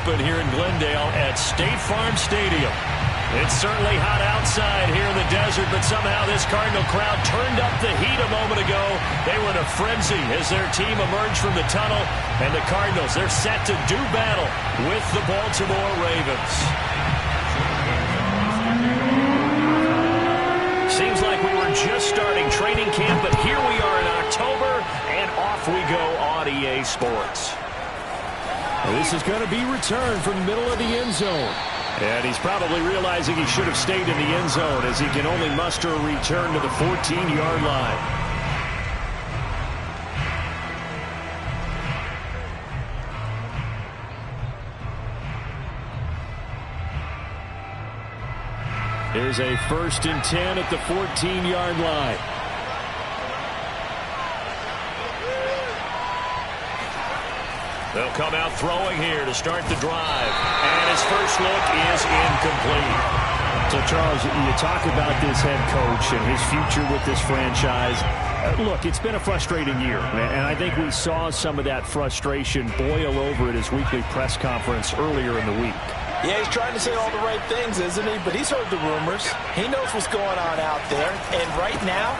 open here in Glendale at State Farm Stadium. It's certainly hot outside here in the desert, but somehow this Cardinal crowd turned up the heat a moment ago. They were in a frenzy as their team emerged from the tunnel, and the Cardinals, they're set to do battle with the Baltimore Ravens. Seems like we were just starting training camp, but here we are in October, and off we go on EA Sports. This is going to be returned from the middle of the end zone. And he's probably realizing he should have stayed in the end zone as he can only muster a return to the 14-yard line. Here's a 1st and 10 at the 14-yard line. They'll come out throwing here to start the drive. And his first look is incomplete. So, Charles, you talk about this head coach and his future with this franchise. Look, it's been a frustrating year, and I think we saw some of that frustration boil over at his weekly press conference earlier in the week. Yeah, he's trying to say all the right things, isn't he? But he's heard the rumors. He knows what's going on out there. And right now,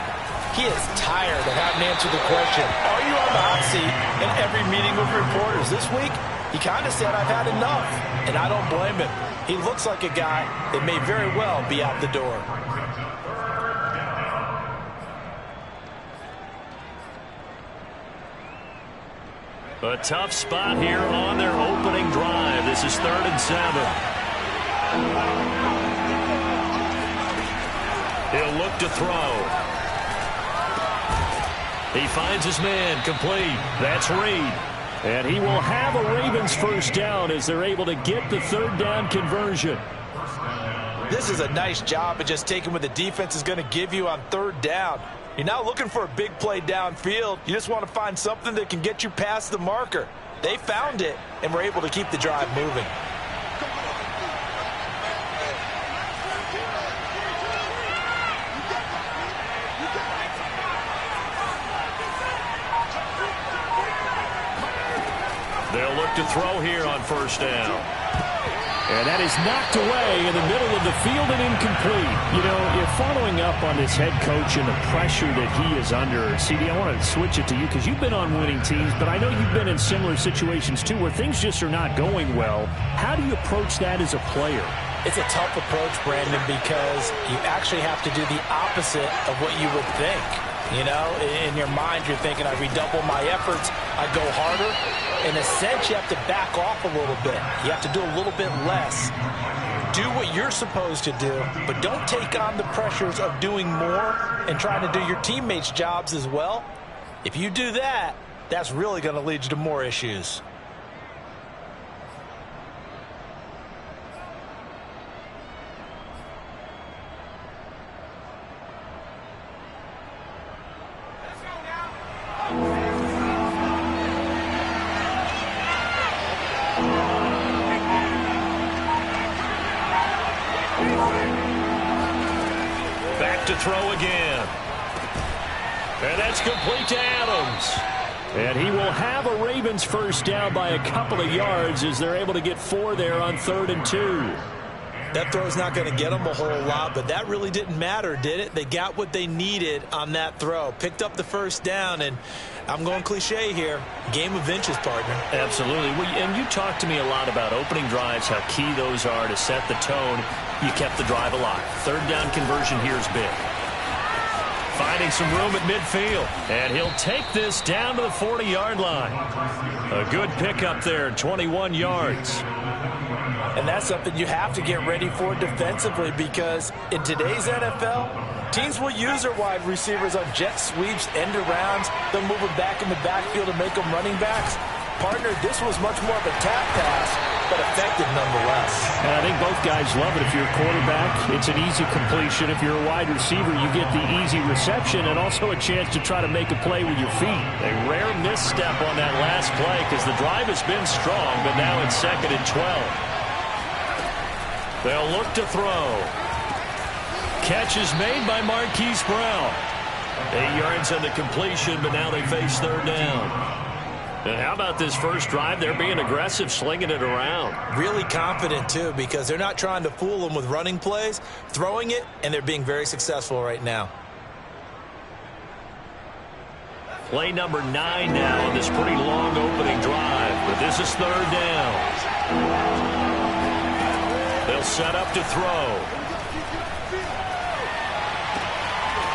he is tired of having to answer the question, are you on the hot seat in every meeting with reporters? This week, he kind of said, I've had enough. And I don't blame him. He looks like a guy that may very well be out the door. A tough spot here on their opening drive. This is 3rd and 7. He'll look to throw. He finds his man, complete. That's Reed. And he will have a Ravens first down as they're able to get the 3rd down conversion. This is a nice job of just taking what the defense is going to give you on 3rd down. You're not looking for a big play downfield. You just want to find something that can get you past the marker. They found it and were able to keep the drive moving. They'll look to throw here on 1st down. And that is knocked away in the middle of the field and incomplete. You know, you're following up on this head coach and the pressure that he is under. CD, I want to switch it to you because you've been on winning teams, but I know you've been in similar situations too where things just are not going well. How do you approach that as a player? It's a tough approach, Brandon, because you actually have to do the opposite of what you would think. You know, in your mind, you're thinking, I redouble my efforts, I go harder. In a sense, you have to back off a little bit. You have to do a little bit less. Do what you're supposed to do, but don't take on the pressures of doing more and trying to do your teammates' jobs as well. If you do that, that's really going to lead you to more issues. To throw again. And that's complete to Adams. And he will have a Ravens first down by a couple of yards as they're able to get 4 there on 3rd and 2. That throw's not going to get them a whole lot, but that really didn't matter, did it? They got what they needed on that throw. Picked up the first down, and I'm going cliche here. Game of inches, partner. Absolutely. Well, and you talked to me a lot about opening drives, how key those are to set the tone. You kept the drive alive. 3rd down conversion here is big. Finding some room at midfield. And he'll take this down to the 40-yard line. A good pickup there, 21 yards. And that's something you have to get ready for defensively because in today's NFL, teams will use their wide receivers on jet sweeps, end arounds. They'll move them back in the backfield and make them running backs. Partner, this was much more of a tap pass, but effective nonetheless. And I think both guys love it. If you're a quarterback, it's an easy completion. If you're a wide receiver, you get the easy reception and also a chance to try to make a play with your feet. A rare misstep on that last play because the drive has been strong, but now it's 2nd and 12. They'll look to throw. Catch is made by Marquise Brown. 8 yards on the completion, but now they face 3rd down. And how about this first drive? They're being aggressive, slinging it around. Really confident, too, because they're not trying to fool them with running plays, throwing it, and they're being very successful right now. Play number 9 now on this pretty long opening drive, but this is third down. They'll set up to throw.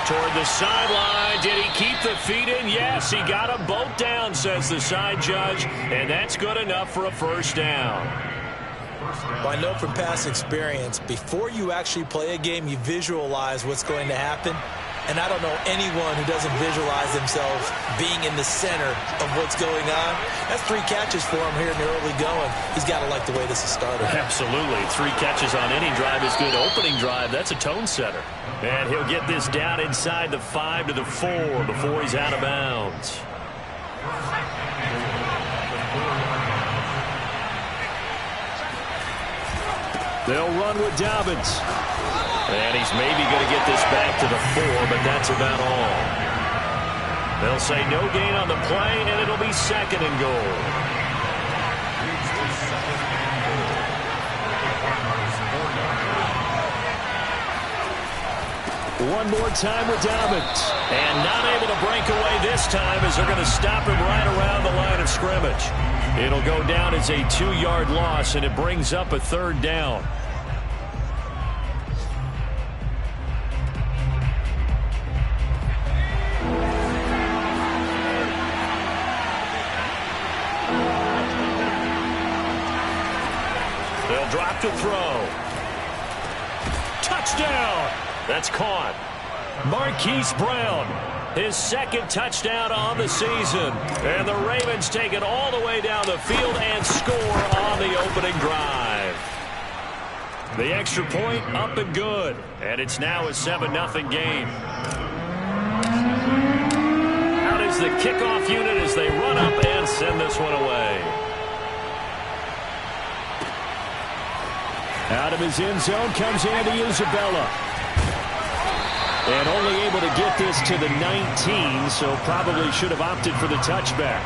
Toward the sideline. Did he keep the feet in? Yes, he got them both down, says the side judge, and that's good enough for a first down. Well, I know from past experience, before you actually play a game, you visualize what's going to happen. And I don't know anyone who doesn't visualize themselves being in the center of what's going on. That's 3 catches for him here in the early going. He's got to like the way this is started. Absolutely. 3 catches on any drive is good. Opening drive, that's a tone setter. And he'll get this down inside the 5 to the 4 before he's out of bounds. They'll run with Dobbins. And he's maybe going to get this back to the 4, but that's about all. They'll say no gain on the play, and it'll be 2nd and goal. One more time with Dobbins. And not able to break away this time as they're going to stop him right around the line of scrimmage. It'll go down as a 2-yard loss, and it brings up a 3rd down. They'll drop to throw. Touchdown! That's caught. Marquise Brown, his 2nd touchdown on the season. And the Ravens take it all the way down the field and score on the opening drive. The extra point up and good. And it's now a 7-0 game. Out is the kickoff unit as they run up and send this one away. Out of his end zone comes Andy Isabella. And only able to get this to the 19, so probably should have opted for the touchback.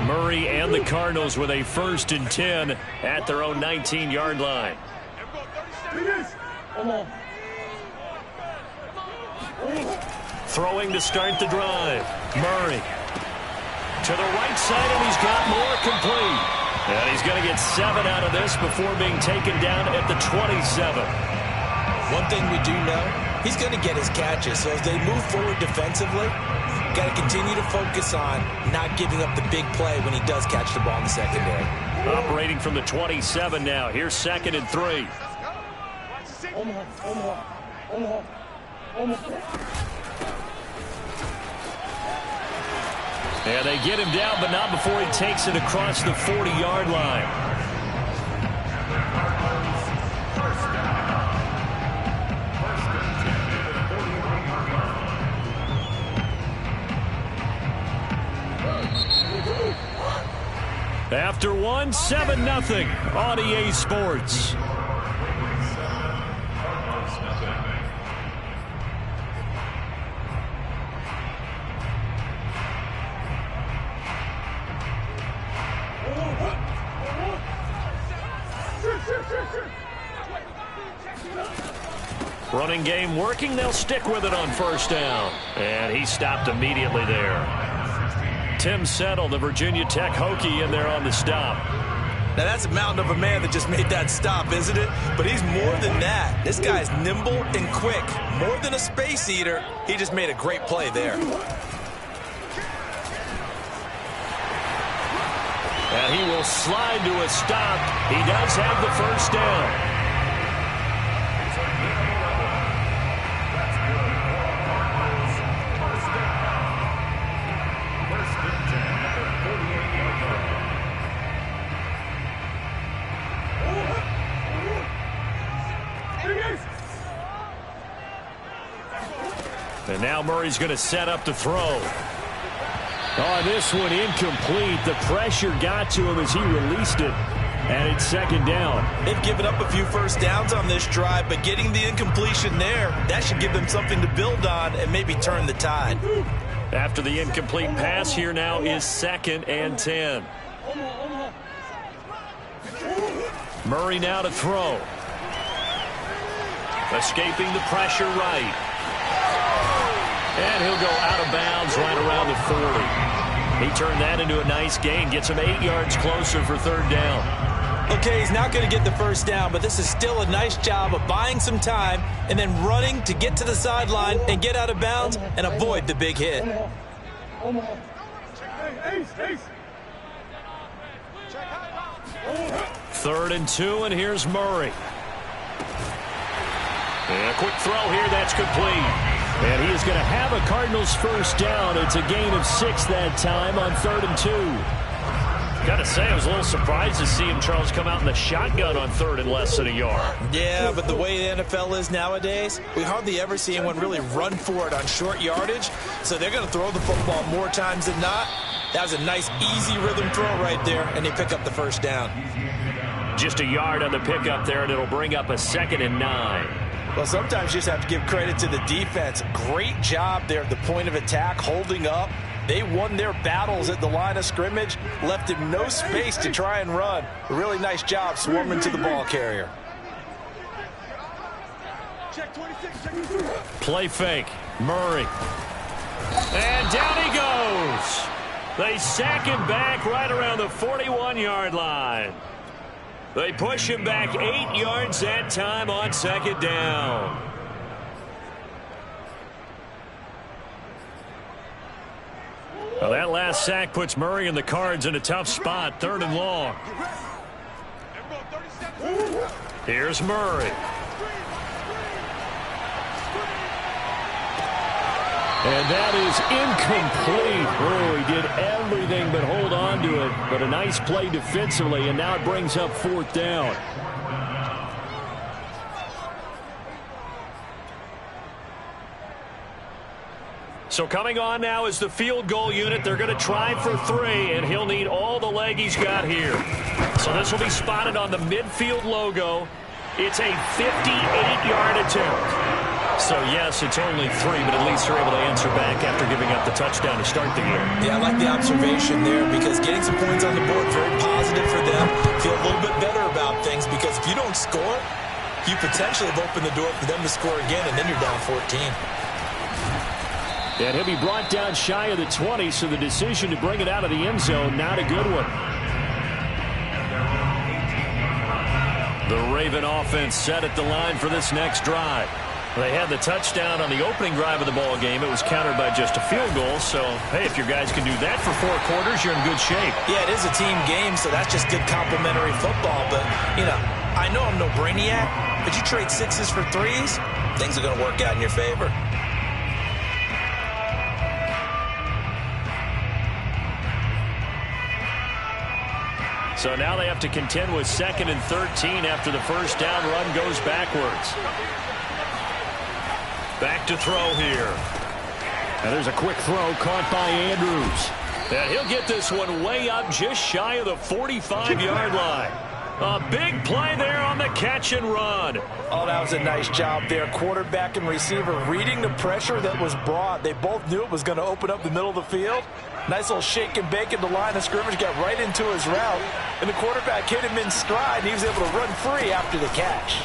Murray and the Cardinals with a 1st and 10 at their own 19-yard line. Throwing to start the drive. Murray to the right side, and he's got more complete. And he's going to get 7 out of this before being taken down at the 27. One thing we do know, he's going to get his catches. So as they move forward defensively, got to continue to focus on not giving up the big play when he does catch the ball in the secondary. Operating from the 27 now. Here's 2nd and 3. And they get him down, but not before he takes it across the 40-yard line. After 1, 7-0 on EA Sports. Running game working. They'll stick with it on 1st down. And he stopped immediately there. Tim Settle, the Virginia Tech Hokie, in there on the stop. Now, that's a mountain of a man that just made that stop, isn't it? But he's more than that. This guy's nimble and quick. More than a space eater, he just made a great play there. And he will slide to a stop. He does have the 1st down. And now Murray's going to set up to throw. Oh, this one incomplete. The pressure got to him as he released it. And it's second down. They've given up a few first downs on this drive, but getting the incompletion there, that should give them something to build on and maybe turn the tide. After the incomplete pass, here now is 2nd and 10. Murray now to throw. Escaping the pressure right. And he'll go out of bounds right around the 40. He turned that into a nice gain. Gets him 8 yards closer for 3rd down. Okay, he's not going to get the first down, but this is still a nice job of buying some time and then running to get to the sideline and get out of bounds and avoid the big hit. 3rd and 2, and here's Murray. And a quick throw here, that's complete. And he is going to have a Cardinals first down. It's a gain of 6 that time on 3rd and 2. Got to say, I was a little surprised to see him, Charles, come out in the shotgun on 3rd and less than a yard. Yeah, but the way the NFL is nowadays, we hardly ever see anyone really run for it on short yardage. So they're going to throw the football more times than not. That was a nice, easy rhythm throw right there, and they pick up the first down. Just a yard on the pickup there, and it'll bring up a 2nd and 9. Well, sometimes you just have to give credit to the defense. Great job there at the point of attack, holding up. They won their battles at the line of scrimmage, left him no space to try and run. A really nice job swarming to the ball carrier. Play fake. Murray. And down he goes. They sack him back right around the 41-yard line. They push him back 8 yards that time on 2nd down. Well, that last sack puts Murray and the Cards in a tough spot, 3rd and long. Here's Murray. And that is incomplete. Oh, he did everything but hold on to it. But a nice play defensively, and now it brings up 4th down. So coming on now is the field goal unit. They're going to try for 3, and he'll need all the leg he's got here. So this will be spotted on the midfield logo. It's a 58-yard attempt. So, yes, it's only 3, but at least they're able to answer back after giving up the touchdown to start the game. Yeah, I like the observation there because getting some points on the board, very positive for them. Feel a little bit better about things because if you don't score, you potentially have opened the door for them to score again, and then you're down 14. And he'll be brought down shy of the 20, so the decision to bring it out of the end zone, not a good one. The Raven offense set at the line for this next drive. They had the touchdown on the opening drive of the ball game. It was countered by just a field goal. So, hey, if your guys can do that for 4 quarters, you're in good shape. Yeah, it is a team game, so that's just good complementary football. But, you know, I know I'm no brainiac, but you trade 6s for 3s, things are going to work out in your favor. So now they have to contend with 2nd and 13 after the first down run goes backwards. Back to throw here. And there's a quick throw caught by Andrews. And he'll get this one way up just shy of the 45-yard line. A big play there on the catch and run. Oh, that was a nice job there. Quarterback and receiver reading the pressure that was brought. They both knew it was going to open up the middle of the field. Nice little shake and bake at the line of scrimmage, got right into his route. And the quarterback hit him in stride, and he was able to run free after the catch.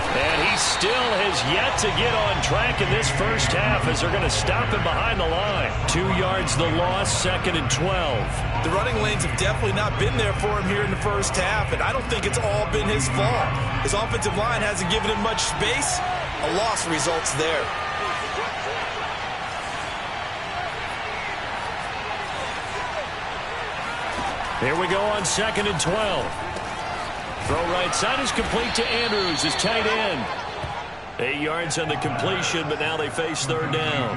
And he still has yet to get on track in this first half as they're going to stop him behind the line. 2 yards the loss, 2nd and 12. The running lanes have definitely not been there for him here in the first half, and I don't think it's all been his fault. His offensive line hasn't given him much space. A loss results there. Here we go on 2nd and 12. Throw right side is complete to Andrews, his tight end. 8 yards on the completion, but now they face 3rd down.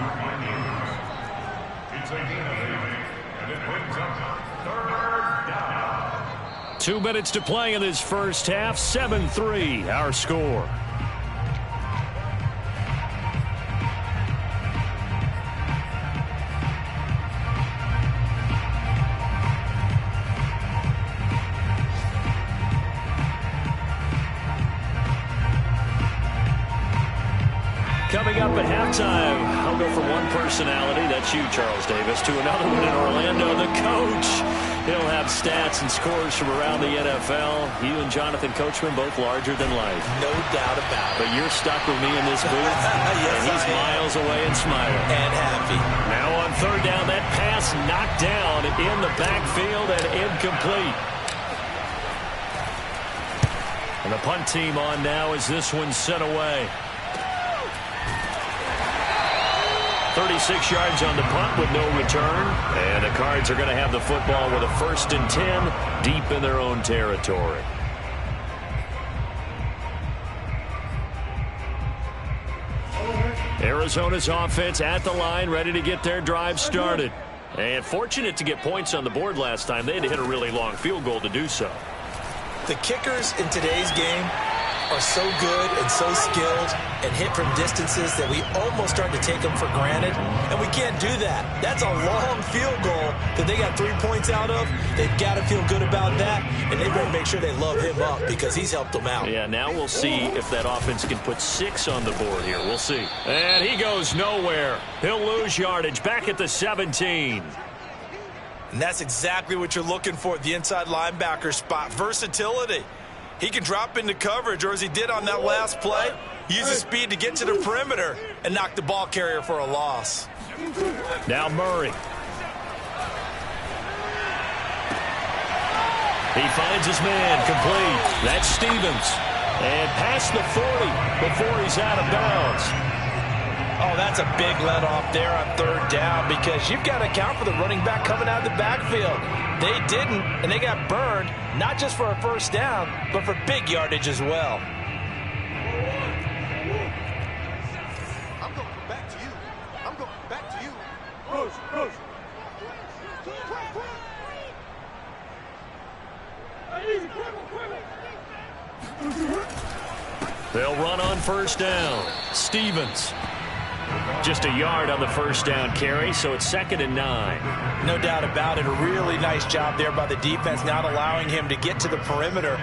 2 minutes to play in this first half. 7-3, our score. Coming up at halftime, I'll go from one personality, that's you, Charles Davis, to another one in Orlando, the coach. He'll have stats and scores from around the NFL. You and Jonathan Coachman both larger than life. No doubt about it. But you're stuck with me in this booth, yes, and he's miles away and smiling. And happy. Now on third down, that pass knocked down in the backfield and incomplete. And the punt team on now as this one's sent away. 36 yards on the punt with no return. And the Cards are going to have the football with a 1st and 10 deep in their own territory. Arizona's offense at the line, ready to get their drive started. And fortunate to get points on the board last time. They had to hit a really long field goal to do so. The kickers in today's game are so good and so skilled and hit from distances that we almost start to take them for granted, and we can't do that. That's a long field goal that they got 3 points out of. They've got to feel good about that, and they better make sure they love him up because he's helped them out. Yeah, now we'll see if that offense can put 6 on the board here. We'll see. And he goes nowhere. He'll lose yardage back at the 17. And that's exactly what you're looking for at the inside linebacker spot, versatility. He can drop into coverage, or as he did on that last play, use his speed to get to the perimeter and knock the ball carrier for a loss. Now Murray. He finds his man complete. That's Stevens. And past the 40 before he's out of bounds. Oh, that's a big let off there on third down because you've got to account for the running back coming out of the backfield. They didn't, and they got burned, not just for a 1st down, but for big yardage as well. I'm going back to you. I'm going back to you. Push. They'll run on 1st down. Stevens. Just a yard on the 1st down carry, so it's 2nd and 9. No doubt about it. A really nice job there by the defense, not allowing him to get to the perimeter.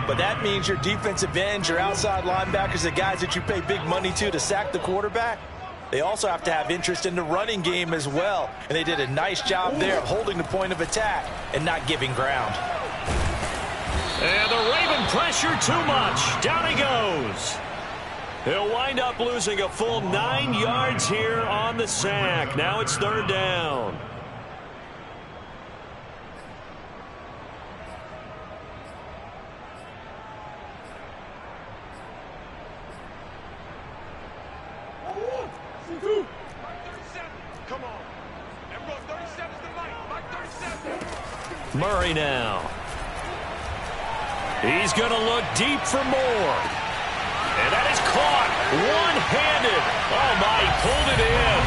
But that means your defensive ends, your outside linebackers, the guys that you pay big money to sack the quarterback, they also have to have interest in the running game as well. And they did a nice job there of holding the point of attack and not giving ground. And the Raven pressure too much. Down he goes. He'll wind up losing a full 9 yards here on the sack. Now it's 3rd down. Come on. Everyone, 37's the line. Mike 37. Murray now. He's going to look deep for more. And that is caught one-handed. Oh, my, he pulled it in.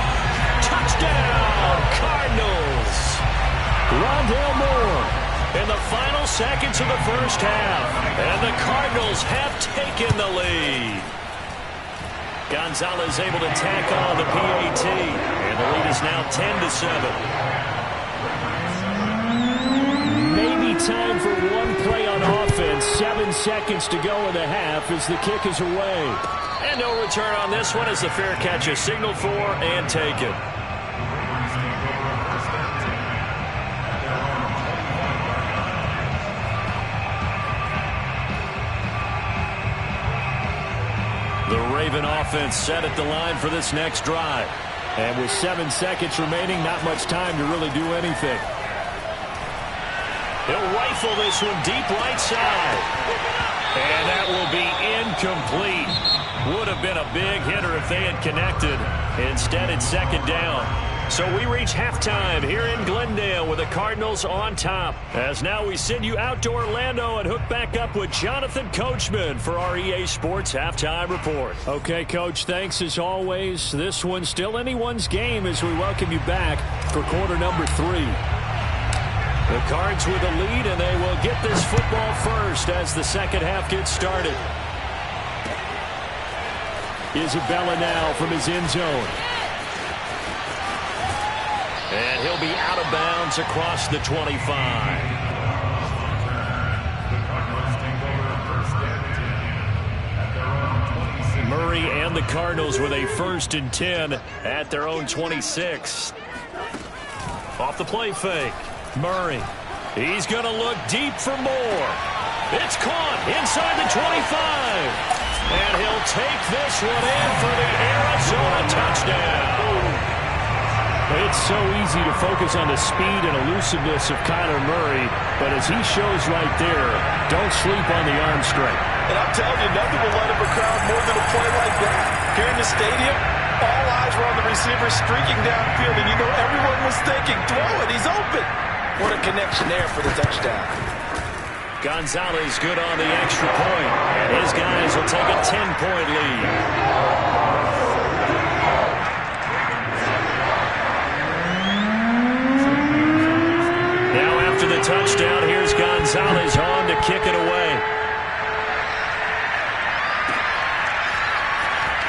Touchdown, Cardinals. Rondale Moore in the final seconds of the 1st half. And the Cardinals have taken the lead. Gonzalez able to tack on the PAT. And the lead is now 10-7. Maybe time for one play on offense. 7 seconds to go in the half as the kick is away. And no return on this one as the fair catch is signaled for and taken. The Raven offense set at the line for this next drive. And with 7 seconds remaining, not much time to really do anything. He'll rifle this one deep right side. And that will be incomplete. Would have been a big hitter if they had connected. Instead, it's 2nd down. So we reach halftime here in Glendale with the Cardinals on top. As now we send you out to Orlando and hook back up with Jonathan Coachman for our EA Sports Halftime Report. Okay, Coach, thanks as always. This one's still anyone's game as we welcome you back for quarter number 3. The Cards with the lead, and they will get this football first as the 2nd half gets started. Isabella now from his end zone. And he'll be out of bounds across the 25. Murray and And the Cardinals with a 1st and 10 at their own 26. Off the play fake. Murray. He's going to look deep for more. It's caught inside the 25. And he'll take this one in for the Arizona touchdown. It's so easy to focus on the speed and elusiveness of Kyler Murray, but as he shows right there, don't sleep on the arm strength. And I'm telling you, nothing will light up a crowd more than a play like that. Here in the stadium, all eyes were on the receiver streaking downfield, and you know everyone was thinking, throw it, he's open. What a connection there for the touchdown. Gonzalez good on the extra point, and his guys will take a 10-point lead. Touchdown. Here's Gonzalez on to kick it away.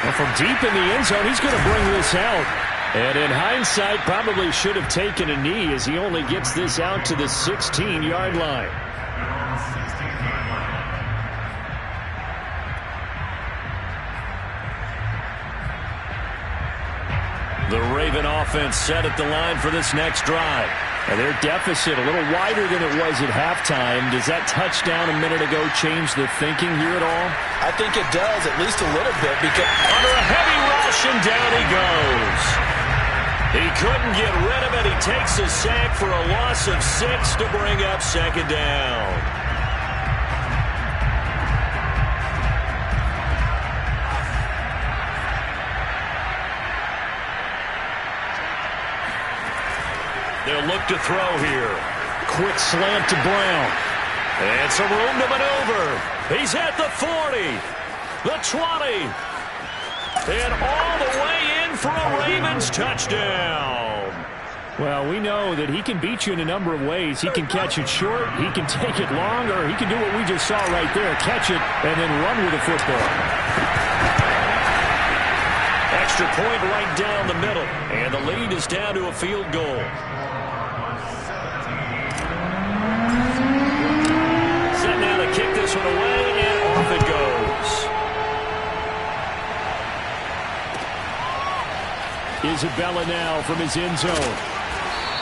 Well, from deep in the end zone, he's going to bring this out. And in hindsight, probably should have taken a knee as he only gets this out to the 16-yard line. The Raven offense set at the line for this next drive. And their deficit a little wider than it was at halftime. Does that touchdown a minute ago change the thinking here at all? I think it does, at least a little bit, because under a heavy rush, and down he goes. He couldn't get rid of it. He takes a sack for a loss of 6 to bring up 2nd down. They'll look to throw here. Quick slant to Brown. And some room to maneuver. He's at the 40, the 20, and all the way in for a Ravens touchdown. Well, we know that he can beat you in a number of ways. He can catch it short, he can take it long, or he can do what we just saw right there, catch it and then run with the football. Extra point right down the middle, and the lead is down to a field goal. Set now to kick this one away, and off it goes. Isabella now from his end zone.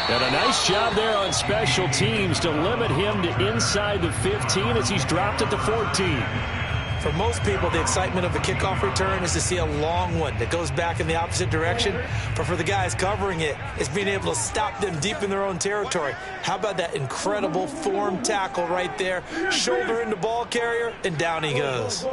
And a nice job there on special teams to limit him to inside the 15 as he's dropped at the 14. for most people, the excitement of a kickoff return is to see a long one that goes back in the opposite direction. But for the guys covering it, it's being able to stop them deep in their own territory. How about that incredible form tackle right there? Shoulder into ball carrier, and down he goes.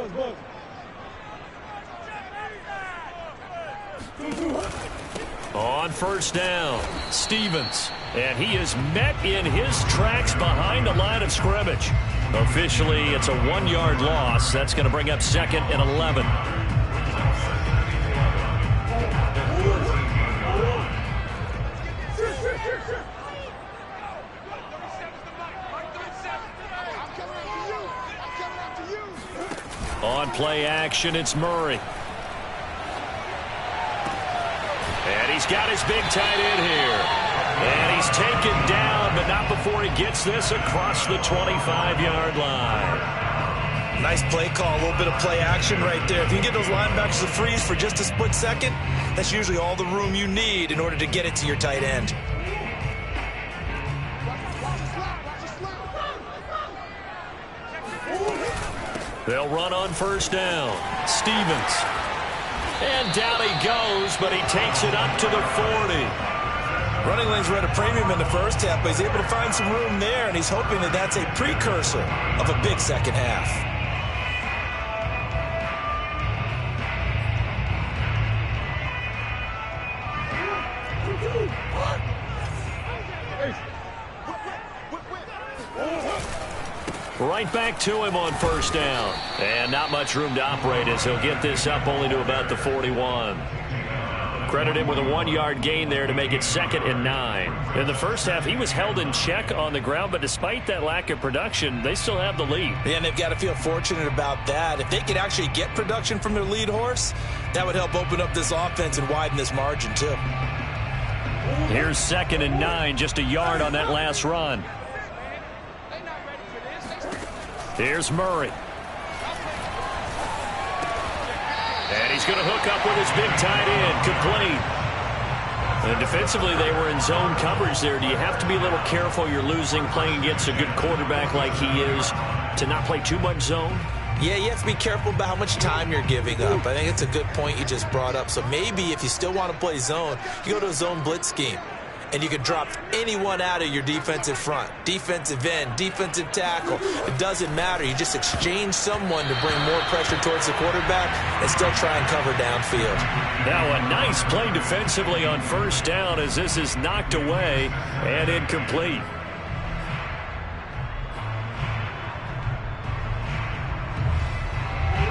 On first down, Stevens. And he is met in his tracks behind the line of scrimmage. Officially, it's a 1-yard loss. That's going to bring up 2nd and 11. On play action, it's Murray. And he's got his big tight end here. And he's taken down, but not before he gets this across the 25-yard line. Nice play call, a little bit of play action right there. If you can get those linebackers to freeze for just a split second, that's usually all the room you need in order to get it to your tight end. They'll run on first down. Stevens. And down he goes, but he takes it up to the 40. Running lanes were at a premium in the first half, but he's able to find some room there, and he's hoping that that's a precursor of a big second half. Right back to him on first down. And not much room to operate as he'll get this up only to about the 41. Credit him with a 1-yard gain there to make it 2nd and 9. In the first half, he was held in check on the ground, but despite that lack of production, they still have the lead. Yeah, and they've got to feel fortunate about that. If they could actually get production from their lead horse, that would help open up this offense and widen this margin, too. Here's 2nd and 9, just a yard on that last run. Here's Murray. And he's going to hook up with his big tight end, complete. And defensively, they were in zone coverage there. Do you have to be a little careful? You're losing, playing against a good quarterback like he is, to not play too much zone? Yeah, you have to be careful about how much time you're giving up. I think it's a good point you just brought up. So maybe if you still want to play zone, you go to a zone blitz scheme. And you can drop anyone out of your defensive front, defensive end, defensive tackle. It doesn't matter. You just exchange someone to bring more pressure towards the quarterback and still try and cover downfield. Now a nice play defensively on first down as this is knocked away and incomplete.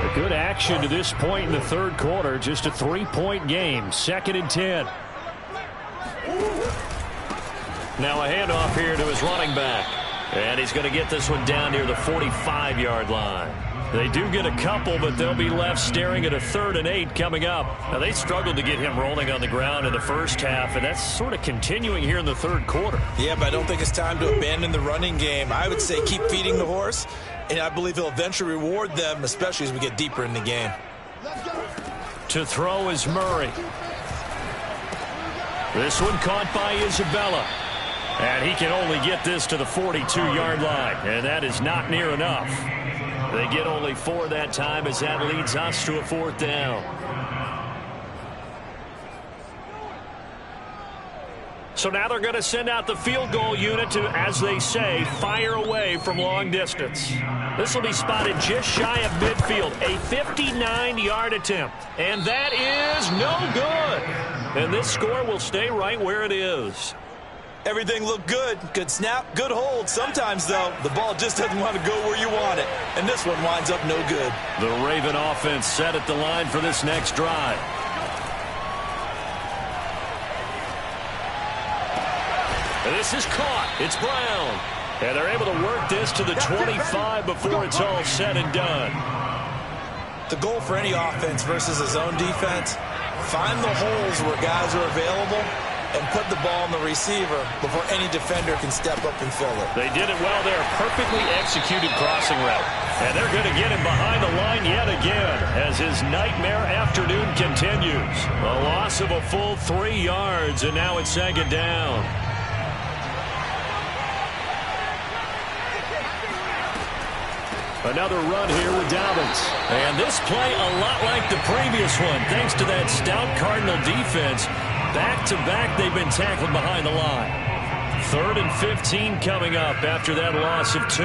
A good action to this point in the third quarter. Just a 3-point game. 2nd and 10. Now a handoff here to his running back. And he's going to get this one down near the 45-yard line. They do get a couple, but they'll be left staring at a 3rd and 8 coming up. Now, they struggled to get him rolling on the ground in the first half, and that's sort of continuing here in the third quarter. Yeah, but I don't think it's time to abandon the running game. I would say keep feeding the horse, and I believe he'll eventually reward them, especially as we get deeper in the game. To throw is Murray. This one caught by Isabella. And he can only get this to the 42-yard line, and that is not near enough. They get only 4 that time as that leads us to a 4th down. So now they're going to send out the field goal unit to, as they say, fire away from long distance. This will be spotted just shy of midfield, a 59-yard attempt. And that is no good. And this score will stay right where it is. Everything looked good. Good snap, good hold. Sometimes, though, the ball just doesn't want to go where you want it. And this one winds up no good. The Raven offense set at the line for this next drive. And this is caught. It's Brown. And they're able to work this to the 25 before it's all said and done. The goal for any offense versus a zone defense, find the holes where guys are available and put the ball on the receiver before any defender can step up and fill it. They did it well there. Perfectly executed crossing route. And they're going to get him behind the line yet again as his nightmare afternoon continues. A loss of a full 3 yards, and now it's 2nd down. Another run here with Dobbins. And this play a lot like the previous one, thanks to that stout Cardinal defense. Back-to-back, they've been tackled behind the line. 3rd and 15 coming up after that loss of 2.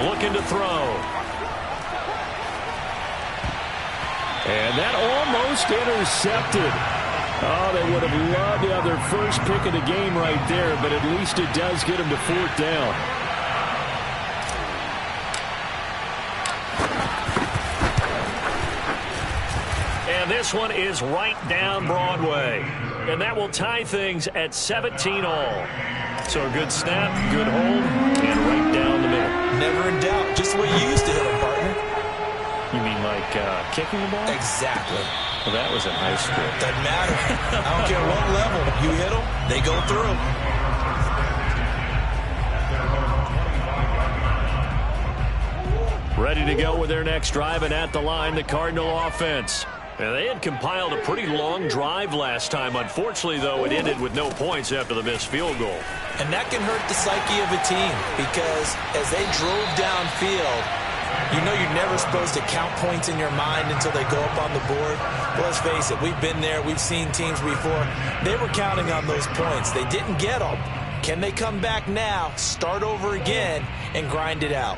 Looking to throw. And that almost intercepted. Oh, they would have loved to have their first pick of the game right there, but at least it does get them to 4th down. And this one is right down Broadway. And that will tie things at 17-all. So a good snap, good hold, and right down the middle. Never in doubt. Just the way you used to hit them, partner. You mean like kicking the ball? Exactly. Well, that was in high school. Doesn't matter. I don't care what level. You hit them, they go through. Ready to go with their next drive, and at the line, the Cardinal offense. And they had compiled a pretty long drive last time. Unfortunately, though, it ended with no points after the missed field goal. And that can hurt the psyche of a team because as they drove downfield, you know you're never supposed to count points in your mind until they go up on the board. Well, let's face it, we've been there. We've seen teams before. They were counting on those points. They didn't get them. Can they come back now, start over again, and grind it out?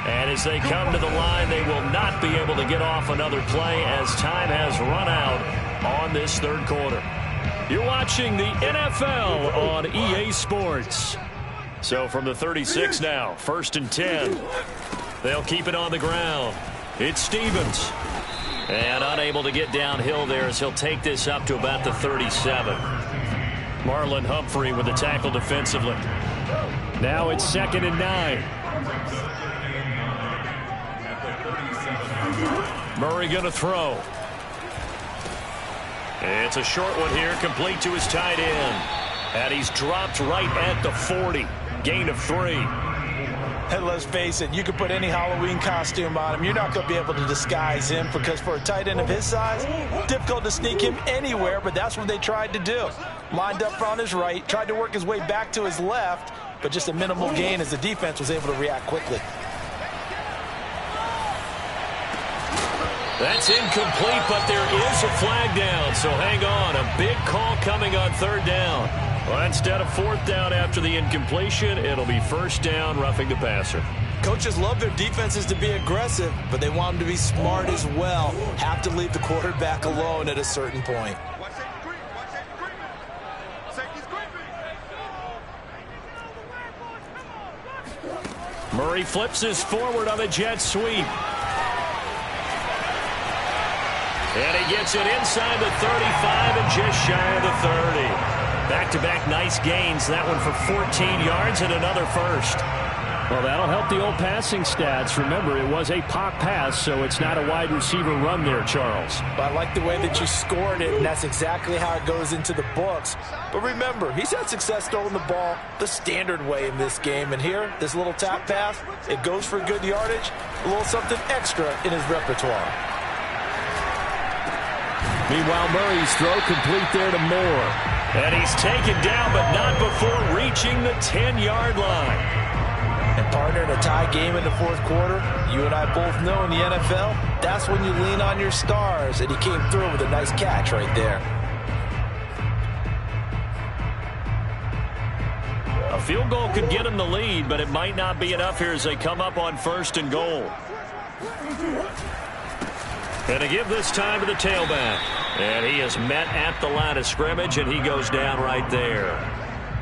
And as they come to the line, they will not be able to get off another play as time has run out on this third quarter. You're watching the NFL on EA Sports. So from the 36 now, 1st and 10. They'll keep it on the ground. It's Stevens. And unable to get downhill there as he'll take this up to about the 37. Marlon Humphrey with the tackle defensively. Now it's 2nd and 9. Murray going to throw. It's a short one here, complete to his tight end. And he's dropped right at the 40. Gain of 3. And let's face it, you can put any Halloween costume on him. You're not going to be able to disguise him because for a tight end of his size, difficult to sneak him anywhere, but that's what they tried to do. Lined up on his right, tried to work his way back to his left, but just a minimal gain as the defense was able to react quickly. That's incomplete, but there is a flag down, so hang on. A big call coming on 3rd down. Well, instead of 4th down after the incompletion, it'll be 1st down, roughing the passer. Coaches love their defenses to be aggressive, but they want them to be smart as well. Have to leave the quarterback alone at a certain point. Murray flips this forward on a jet sweep. And he gets it inside the 35 and just shy of the 30. Back-to-back nice gains. That one for 14 yards and another first. Well, that'll help the old passing stats. Remember, it was a pop pass, so it's not a wide receiver run there, Charles. But I like the way that you scored it, and that's exactly how it goes into the books. But remember, he's had success throwing the ball the standard way in this game. And here, this little tap pass, it goes for good yardage, a little something extra in his repertoire. Meanwhile, Murray's throw complete there to Moore. And he's taken down, but not before reaching the 10-yard line. And partner, in a tie game in the 4th quarter, you and I both know in the NFL, that's when you lean on your stars. And he came through with a nice catch right there. A field goal could get him the lead, but it might not be enough here as they come up on 1st and goal. And to give this time to the tailback. And he is met at the line of scrimmage, and he goes down right there.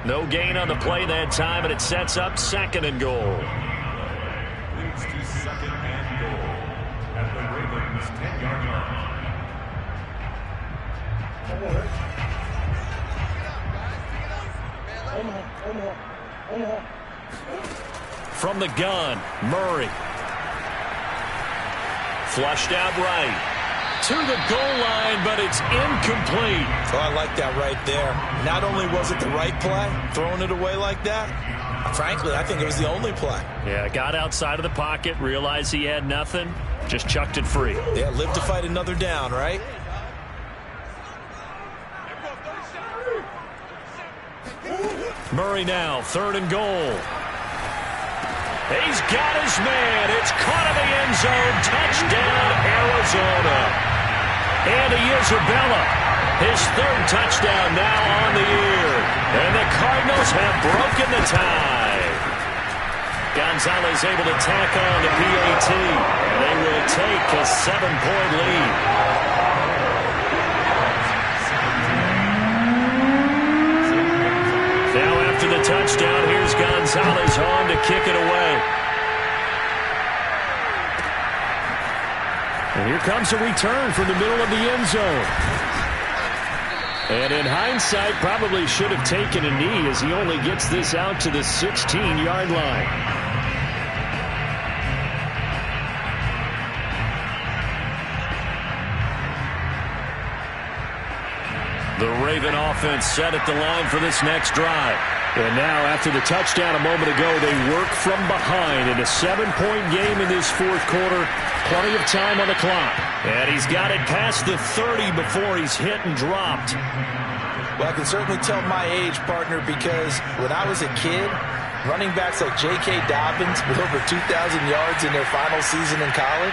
No gain on the play that time, and it sets up 2nd and goal. Leads to 2nd and goal at the Ravens' 10-yard line. From the gun, Murray. Flushed out right. To the goal line, but it's incomplete. Oh, I like that right there. Not only was it the right play, throwing it away like that, frankly, I think it was the only play. Yeah, got outside of the pocket, realized he had nothing, just chucked it free. Yeah, live to fight another down, right? Murray now, 3rd and goal. He's got his man. It's caught in the end zone. Touchdown, Arizona. Andy Isabella, his 3rd touchdown now on the year. And the Cardinals have broken the tie. Gonzalez able to tack on the PAT. They will take a 7-point lead. Now after the touchdown, here's Gonzalez on to kick it away. And here comes a return from the middle of the end zone. And in hindsight, probably should have taken a knee as he only gets this out to the 16-yard line. The Raven offense set at the line for this next drive. And now, after the touchdown a moment ago, they work from behind in a 7-point game in this 4th quarter. Plenty of time on the clock. And he's got it past the 30 before he's hit and dropped. Well, I can certainly tell my age, partner, because when I was a kid, running backs like J.K. Dobbins with over 2,000 yards in their final season in college,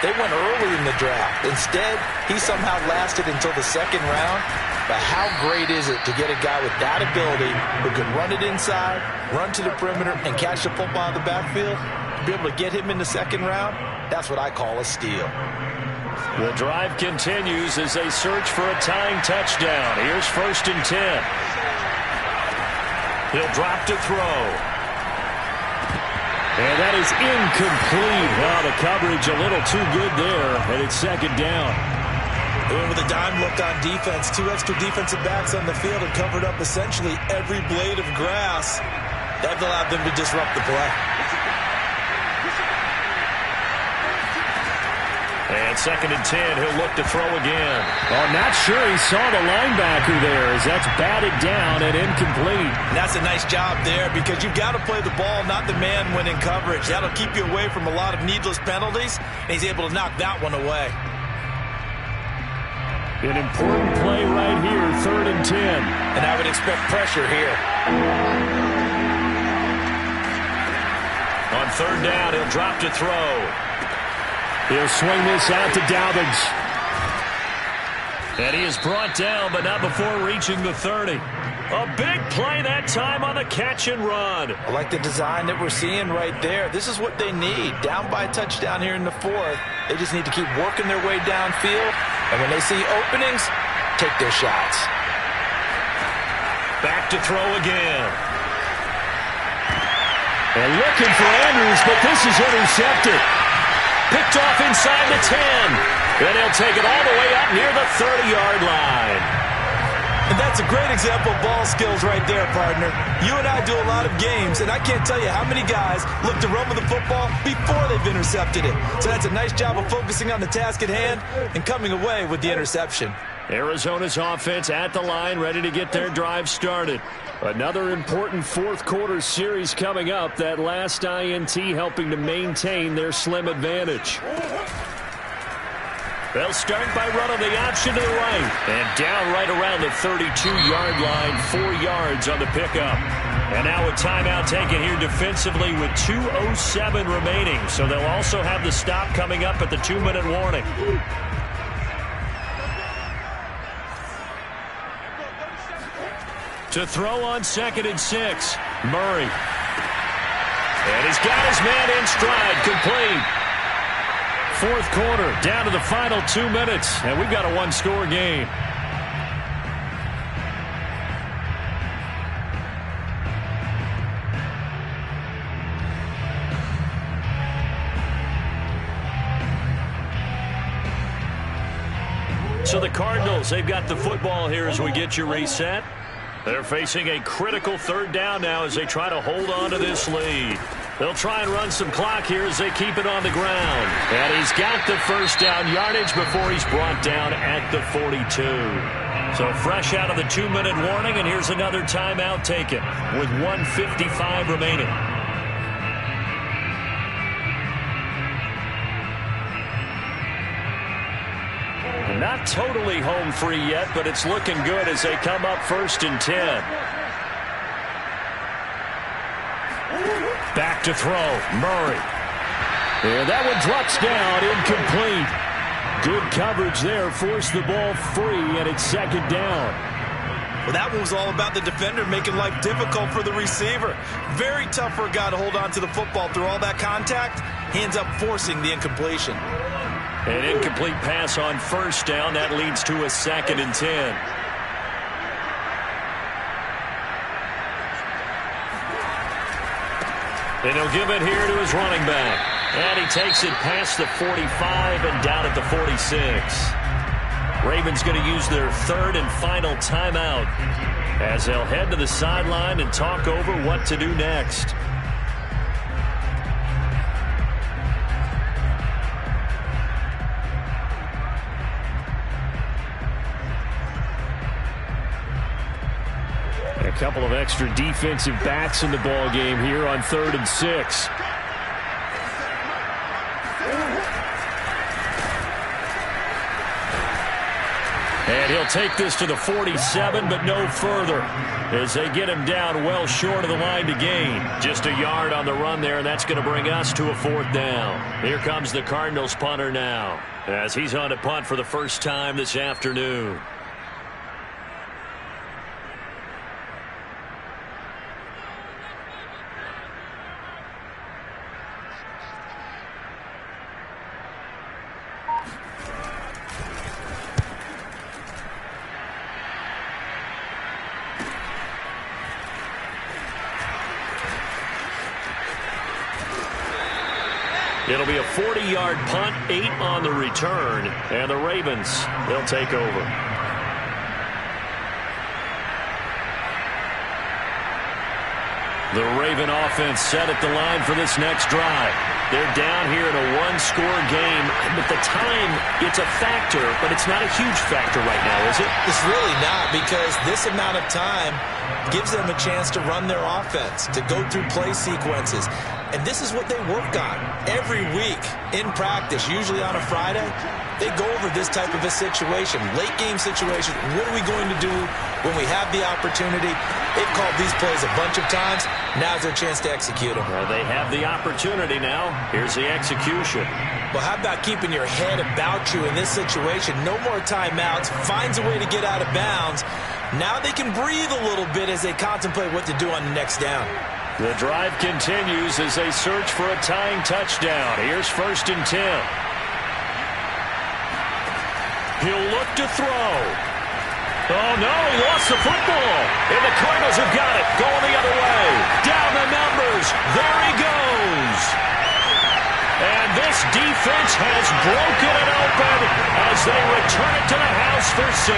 they went early in the draft. Instead, he somehow lasted until the 2nd round. But how great is it to get a guy with that ability who can run it inside, run to the perimeter, and catch the football in the backfield? To be able to get him in the 2nd round, that's what I call a steal. The drive continues as they search for a tying touchdown. Here's 1st and 10. He'll drop to throw. And that is incomplete. Well, the coverage a little too good there, and it's second down. With a dime look on defense, 2 extra defensive backs on the field and covered up essentially every blade of grass. That allowed them to disrupt the play. And second and 10, he'll look to throw again. Well, not sure he saw the linebacker there as that's batted down and incomplete. And that's a nice job there because you've got to play the ball, not the man when in coverage. That'll keep you away from a lot of needless penalties, and he's able to knock that one away. An important play right here, third and 10. And I would expect pressure here. On third down, he'll drop to throw. He'll swing this out to Dobbins. And he is brought down, but not before reaching the 30. A big play that time on the catch and run. I like the design that we're seeing right there. This is what they need. Down by a touchdown here in the fourth. They just need to keep working their way downfield. And when they see openings, take their shots. Back to throw again. And looking for Andrews, but this is intercepted. Picked off inside the 10. And he'll take it all the way up near the 30-yard line. And that's a great example of ball skills right there, partner. You and I do a lot of games, and I can't tell you how many guys look to run with the football before they've intercepted it. So that's a nice job of focusing on the task at hand and coming away with the interception. Arizona's offense at the line, ready to get their drive started. Another important fourth-quarter series coming up. That last INT helping to maintain their slim advantage. They'll start by running the option to the right. And down right around the 32-yard line, 4 yards on the pickup. And now a timeout taken here defensively with 2:07 remaining. So they'll also have the stop coming up at the 2-minute warning. To throw on second and 6, Murray. And he's got his man in stride, complete. Fourth quarter, down to the final 2 minutes, and we've got a one-score game. So the Cardinals, they've got the football here as we get you reset. They're facing a critical third down now as they try to hold on to this lead. They'll try and run some clock here as they keep it on the ground. And he's got the first down yardage before he's brought down at the 42. So fresh out of the 2-minute warning, and here's another timeout taken with 1:55 remaining. Not totally home free yet, but it's looking good as they come up first and 10. Back to throw, Murray. And that one drops down, incomplete. Good coverage there, forced the ball free, and it's second down. Well, that one was all about the defender making life difficult for the receiver. Very tough for a guy to hold on to the football through all that contact. He ends up forcing the incompletion. An incomplete pass on first down. That leads to a second and 10. And he'll give it here to his running back. And he takes it past the 45 and down at the 46. Ravens going to use their third and final timeout as they'll head to the sideline and talk over what to do next. A couple of extra defensive backs in the ball game here on 3rd and 6. And he'll take this to the 47, but no further as they get him down well short of the line to gain. Just a yard on the run there, and that's going to bring us to a 4th down. Here comes the Cardinals punter now as he's on to punt for the first time this afternoon. It'll be a 40-yard punt, 8 on the return, and the Ravens, they'll take over. The Raven offense set at the line for this next drive. They're down here in a one-score game. At the time, it's a factor, but it's not a huge factor right now, is it? It's really not, because this amount of time gives them a chance to run their offense, to go through play sequences. And this is what they work on every week in practice, usually on a Friday. They go over this type of a situation, late game situation. What are we going to do when we have the opportunity? They've called these plays a bunch of times. Now's their chance to execute them. Well, they have the opportunity now. Here's the execution. Well, how about keeping your head about you in this situation? No more timeouts. Finds a way to get out of bounds. Now they can breathe a little bit as they contemplate what to do on the next down. The drive continues as they search for a tying touchdown. Here's 1st and 10. He'll look to throw. Oh, no, he lost the football. And the Cardinals have got it. Going the other way. Down the numbers. There he goes. And this defense has broken it open as they return it to the house for 6.